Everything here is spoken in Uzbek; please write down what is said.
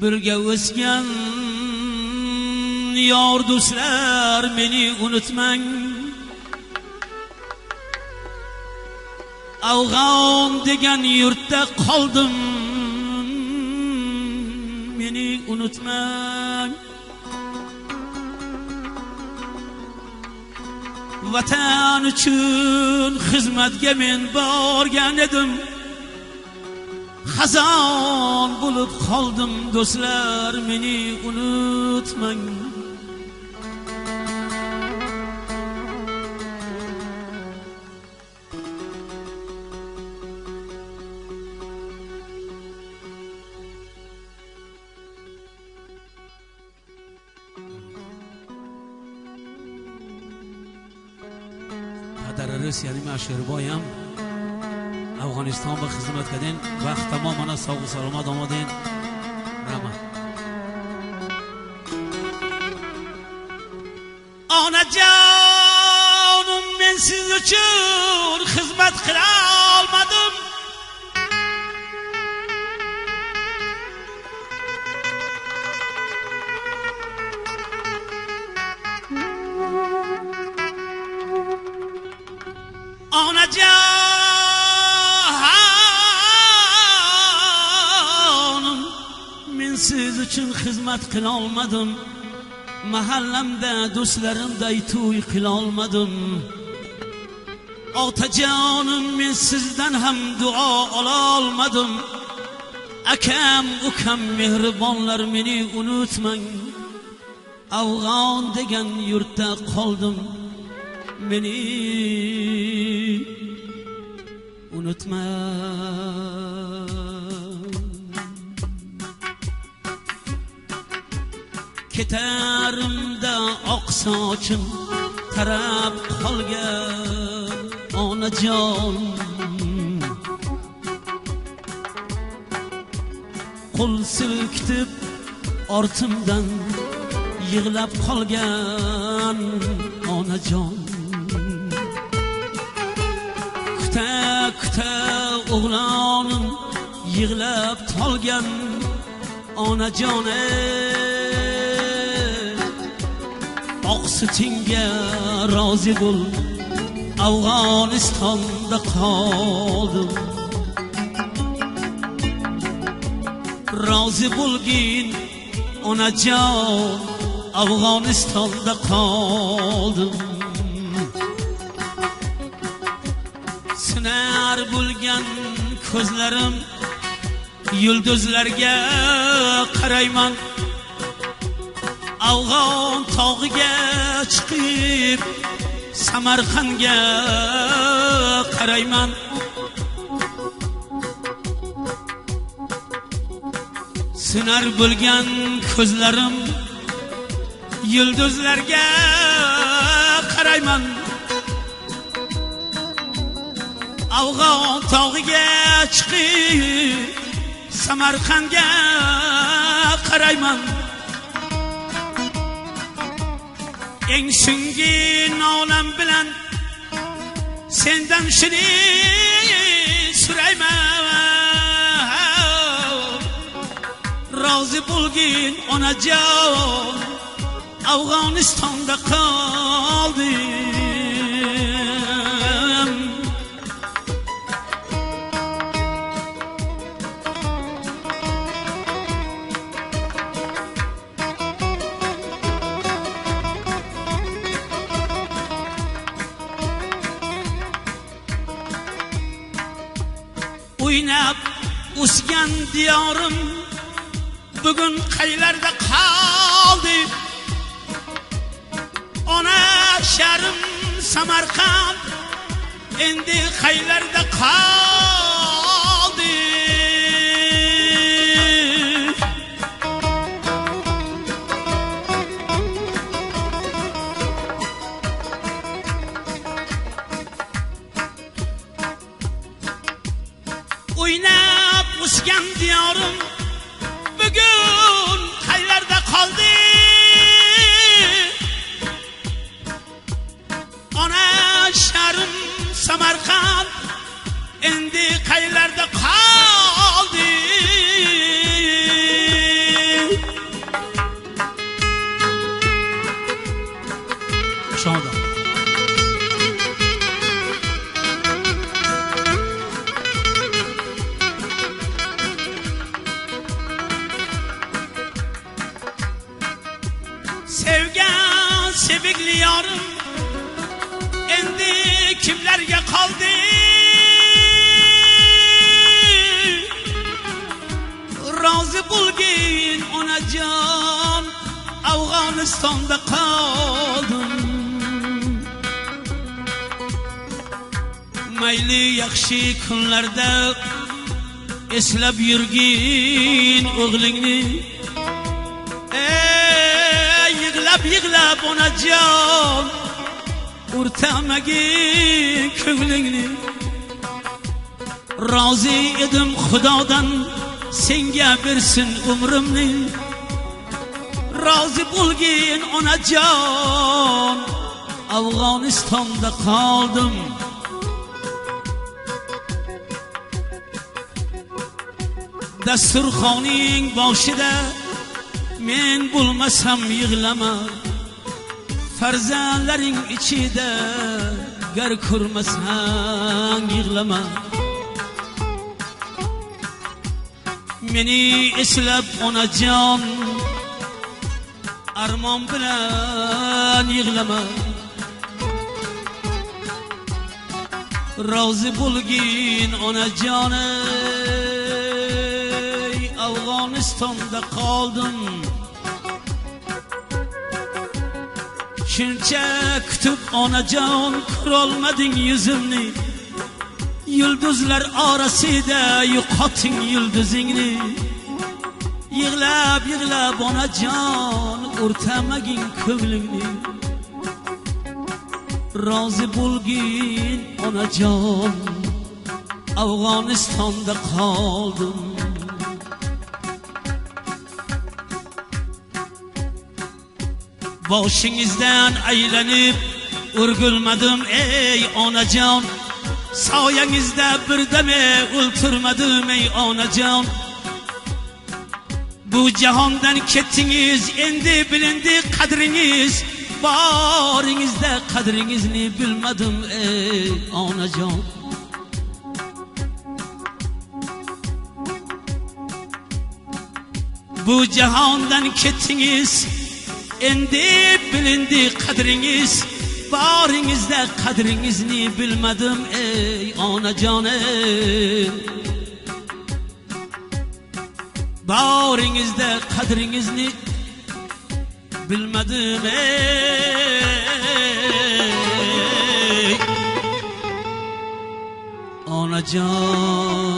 birga o'sgan yor do'stlar meni unutmang. Afg'on degan yurtda qoldim, meni unutmang. Vatan uchun xizmatga men borgan edim, xazon bo'lib qoldim do'stlar meni unutmang. Rossiyalik Mashirboyam Afg'onistonga xizmat qilgan vaqt tamoman sog' salomat omadin. Rahmat. Onajonim, men siz uchun xizmat qila olmadim. Onajonim, men siz uchun xizmat qila olmadim. Mahallamda do'stlarimday to'y qila olmadim. Otajonim, men sizdan ham duo ola olmadim. Akam, ukam mehribonlar meni unutmang. Afg'on degan yurtda qoldim, meni unutmang. Ketarimda oq sochim tarab qolgan onajon, qo'l silkitib ortimdan yig'lab qolgan onajon. Kuta o'g'lonim yig'lab qolgan onajon. Oq sutingga rozi bo'l, Afg'onistonda qoldim. Rozi bo'lgin onajon, Afg'onistonda qoldim. Sinar bo'lgan ko'zlarim yulduzlarga qarayman. Afg'on tog'iga chiqib Samarqandga qarayman. Sinar bo'lgan ko'zlarim yulduzlarga qarayman. Afg'on tog'iga chiqib Samarqandga qarayman. Eng so'nggi nolam bilan sendan shuni so'rayman. Rozi bo'lgin onajon, Afg'onistonda qoldim. O'ynab o'sgan diyorim bugun qaylarda qoldi. Ona sharim Samarqand endi qaylarda qoldi. O'ynab o'sgan diyorim bugun qaylarda qoldi. Ona sharim Samarqand endi sevgili yarım endi kimlarga qoldi rozi bo'lgin onajon Afg'onistonda qoldim mayli yaxshi kunlarda eslab yurgin o'g'lingni yig'lab onajon o'rtamagin ko'nglingni rozi edim xudodan senga bersin umrimni rozi bo'lgin onajon Afg'onistonda qoldim dasturxoning boshida men bo'lmasam yig'lama farzandlaring ichida gar ko'rmasang yig'lama meni eslab onajon armon bilan yig'lama rozi bo'lgin onajon Afg'onistonda qoldim shuncha kutib onajon ko'rolmading yuzimni yulduzlar orasida yo'qoting yulduzingni yig'lab onajon o'rtamagin ko'nglingni rozi bo'lgin onajon Afg'onistonda qoldim boshingizdan aylanib o'rgulmadim ey onajon soyangizda birdame o'ltirmadim ey onajon bu jahondan ketdingiz endi bilindi qadringiz boringizda qadringizni bilmadim ey onajon bu jahondan ketdingiz endi bilindi qadringiz boringizda qadringizni bilmadim ey onajon boringizda qadringizni bilmadim ey onajon